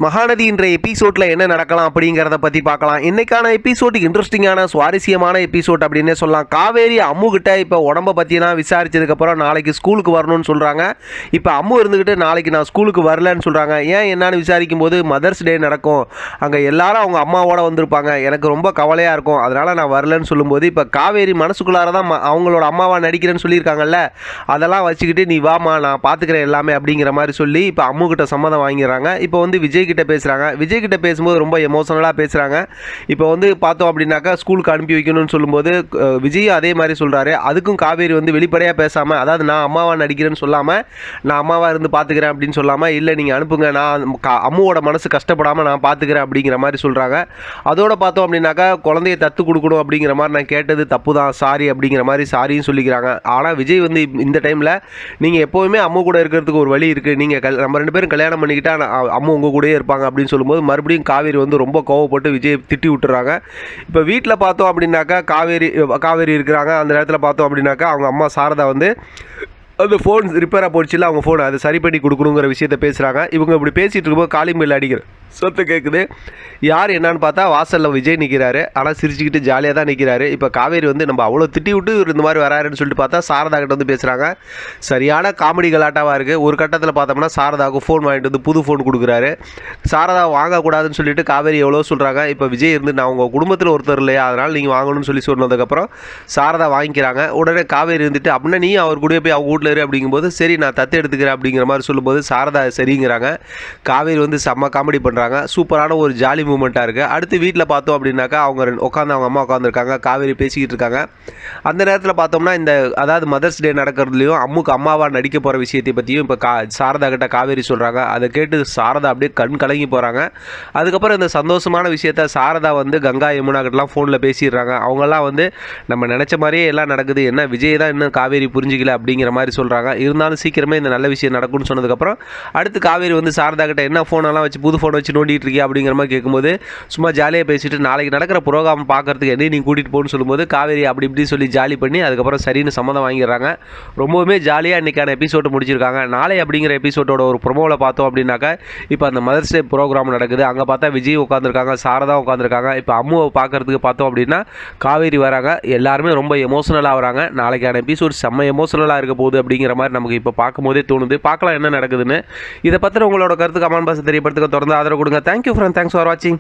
மகாநதி இன்றைய எபிசோட்ல என்ன நடக்கலாம் அப்படிங்கிறத பற்றி பார்க்கலாம். இன்னைக்கான எபிசோட் இன்ட்ரெஸ்டிங்கான சுவாரஸ்யமான எபிசோட் அப்படின்னே சொல்லலாம். காவேரி அம்மு கிட்ட இப்போ உடம்ப பற்றிலாம் விசாரிச்சதுக்கப்புறம் நாளைக்கு ஸ்கூலுக்கு வரணும்னு சொல்கிறாங்க. இப்போ அம்மு இருந்துக்கிட்டு நாளைக்கு நான் ஸ்கூலுக்கு வரலன்னு சொல்கிறாங்க. ஏன் என்னன்னு விசாரிக்கும் போது மதர்ஸ் டே நடக்கும், அங்கே எல்லாரும் அவங்க அம்மாவோட வந்திருப்பாங்க, எனக்கு ரொம்ப கவலையாக இருக்கும், அதனால் நான் வரலன்னு சொல்லும்போது இப்போ காவேரி மனசுக்குள்ளார தான் அவங்களோட அம்மாவா நடிக்கிறேன்னு சொல்லியிருக்காங்கல்ல, அதெல்லாம் வச்சுக்கிட்டு நீ வாமா நான் பார்த்துக்கிறேன் எல்லாமே அப்படிங்கிற மாதிரி சொல்லி இப்போ அம்மு கிட்ட சம்மதம் வாங்கிடுறாங்க. இப்போ வந்து விஜய் கிட்ட பேசுகிறாங்க. விஜய் கிட்ட பேசும்போது ரொம்ப எமோஷனலாக பேசுகிறாங்க. இப்போ வந்து பார்த்தோம் அப்படின்னாக்கா ஸ்கூலுக்கு அனுப்பி வைக்கணும்னு சொல்லும்போது விஜய் அதே மாதிரி சொல்கிறாரு. அதுக்கும் காவேரி வந்து வெளிப்படையாக பேசாமல், அதாவது நான் அம்மாவா நடிக்கிறேன்னு சொல்லாமல் நான் அம்மாவாக இருந்து பார்த்துக்கிறேன் அப்படின்னு சொல்லாமல், இல்லை நீங்கள் அனுப்புங்க, நான் அம்முவோட மனசு கஷ்டப்படாமல் நான் பார்த்துக்கிறேன் அப்படிங்கிற மாதிரி சொல்கிறாங்க. அதோட பார்த்தோம் அப்படின்னாக்கா குழந்தைய தத்து கொடுக்கணும் அப்படிங்கிற மாதிரி நான் கேட்டது தப்பு தான், சாரி அப்படிங்கிற மாதிரி சாரியும் சொல்லிக்கிறாங்க. ஆனால் விஜய் வந்து இந்த டைமில் நீங்கள் எப்போவுமே அம்மு கூட இருக்கிறதுக்கு ஒரு வழி இருக்குது, நீங்கள் நம்ம ரெண்டு பேரும் கல்யாணம் பண்ணிக்கிட்டா அம்மு உங்கள் கூடயே இருப்பாங்க அப்படின்னு சொல்லும்போது மறுபடியும் காவேரி வந்து ரொம்ப கோவப்பட்டு விஜய் திட்டி விட்டுறாங்க. இப்போ வீட்டில் பார்த்தோம் அப்படின்னாக்கா காவேரி இருக்கிறாங்க. அந்த நேரத்தில் பார்த்தோம் அப்படின்னாக்கா அவங்க அம்மா சாரதா வந்து அந்த ஃபோன் ரிப்பேராக போச்சுல, அவங்க ஃபோன் அதை சரி பண்ணி கொடுக்கணுங்கிற விஷயத்த பேசுகிறாங்க. இவங்க இப்படி பேசிகிட்டு இருக்கும்போது காலிங் பெல் அடிக்கிற சொத்து கேட்குது. யார் என்னன்னு பார்த்தா வாசலில் விஜய் நிற்கிறாரு. ஆனால் சிரிச்சுக்கிட்டு ஜாலியாக தான் நிற்கிறாரு. இப்போ காவேரி வந்து நம்ம அவ்வளோ திட்டி விட்டு இந்த மாதிரி வராருன்னு சொல்லிட்டு பார்த்தா சாரதா கிட்ட வந்து பேசுகிறாங்க. சரியான காமெடி கலாட்டாவாக இருக்குது. ஒரு கட்டத்தில் பார்த்தோம்னா சாரதாவுக்கு ஃபோன் வாங்கிட்டு வந்து புது ஃபோன் கொடுக்குறாரு. சாரதா வாங்கக்கூடாதுன்னு சொல்லிட்டு காவேரி எவ்வளோ சொல்கிறாங்க. இப்போ விஜய் இருந்து நான் உங்கள் குடும்பத்தில் ஒருத்தர் இல்லையா, அதனால் நீங்கள் வாங்கணும்னு சொல்லி சொன்னதுக்கப்புறம் சாரதா வாங்கிக்கிறாங்க. உடனே காவேரி இருந்துட்டு அப்படின்னா நீ அவர் கூட போய் அவங்க வீட்டில் இரு அப்படிங்கும்போது சரி நான் தத்து எடுத்துக்கிறேன் அப்படிங்கிற மாதிரி சொல்லும்போது சாரதா சரிங்கிறாங்க. காவேரி வந்து செம்ம காமெடி பண்ணுறாங்க. சூப்பரான ஒரு ஜாலி மூமெண்ட்டாக இருக்குது. அடுத்து வீட்டில் பார்த்தோம் அப்படின்னாக்கா அவங்க உட்காந்து அவங்க அம்மா உட்காந்துருக்காங்க, காவேரி பேசிக்கிட்டு இருக்காங்க. அந்த நேரத்தில் பார்த்தோம்னா இந்த அதாவது மதர்ஸ் டே நடக்கிறதுலையும் அம்முக்கு அம்மாவாக நடிக்க போகிற விஷயத்தை பற்றியும் இப்போ சாரதா கிட்ட காவேரி சொல்கிறாங்க. அதை கேட்டு சாரதா அப்படியே கண் கலங்கி போகிறாங்க. அதுக்கப்புறம் இந்த சந்தோஷமான விஷயத்த சாரதா வந்து கங்கா யமுனா கிட்டலாம் ஃபோனில் பேசிடுறாங்க. அவங்கெல்லாம் வந்து நம்ம நினச்ச மாதிரியே எல்லாம் நடக்குது, என்ன விஜய் தான் இன்னும் காவேரி புரிஞ்சிக்கல அப்படிங்கிற மாதிரி சொல்கிறாங்க. இருந்தாலும் சீக்கிரமே இந்த நல்ல விஷயம் நடக்கும்னு சொன்னதுக்கப்புறம் அடுத்து காவேரி வந்து சாரதா கிட்ட என்ன ஃபோனெல்லாம் வச்சு புது ஃபோன் வச்சு நோண்டிட்டு இருக்கே அப்படிங்கிற மாதிரி கேட்கும்போது சும்மா ஜாலியாக பேசிட்டு நாளைக்கு நடக்கிற ப்ரோக்ராம் பார்க்கறதுக்கு என்ன நீங்கள் கூட்டிகிட்டு போகணும்னு சொல்லும்போது காவேரி அப்படி இப்படி சொல்லி ஜாலி பண்ணி அதுக்கப்புறம் சரின்னு சம்மதம் வாங்கிடுறாங்க. ரொம்பவுமே ஜாலியாக இன்றைக்கான எபிசோடு முடிச்சிருக்காங்க. நாளை அப்படிங்கிற எபிசோடோட ஒரு ப்ரொமோவில் பார்த்தோம் அப்படின்னாக்கா இப்போ அந்த மதர்ஸ் டே ப்ரோக்ராம் நடக்குது. அங்கே பார்த்தா விஜய் உட்காந்துருக்காங்க, சாரதா உட்காந்துருக்காங்க. இப்போ அம்முவை பார்க்கறதுக்கு பார்த்தோம் அப்படின்னா காவேரி வராங்க. எல்லாருமே ரொம்ப எமோஷனலாக வராங்க. நாளைக்கான எபிசோட் செம்ம எமோஷனலாக இருக்க போகுது அப்படிங்கிற மாதிரி நமக்கு இப்போ பார்க்கும்போதே தோணுது. பார்க்கலாம் என்ன நடக்குதுன்னு. இதை பற்றி உங்களோட கருத்து கமெண்ட் பாக்ஸ் தெரியப்படுத்துக்க தொடர்ந்து ஆதரவு கொடுங்க. தேங்க்யூ ஃப்ரெண்ட், தேங்க்ஸ் ஃபார் வாட்சிங்.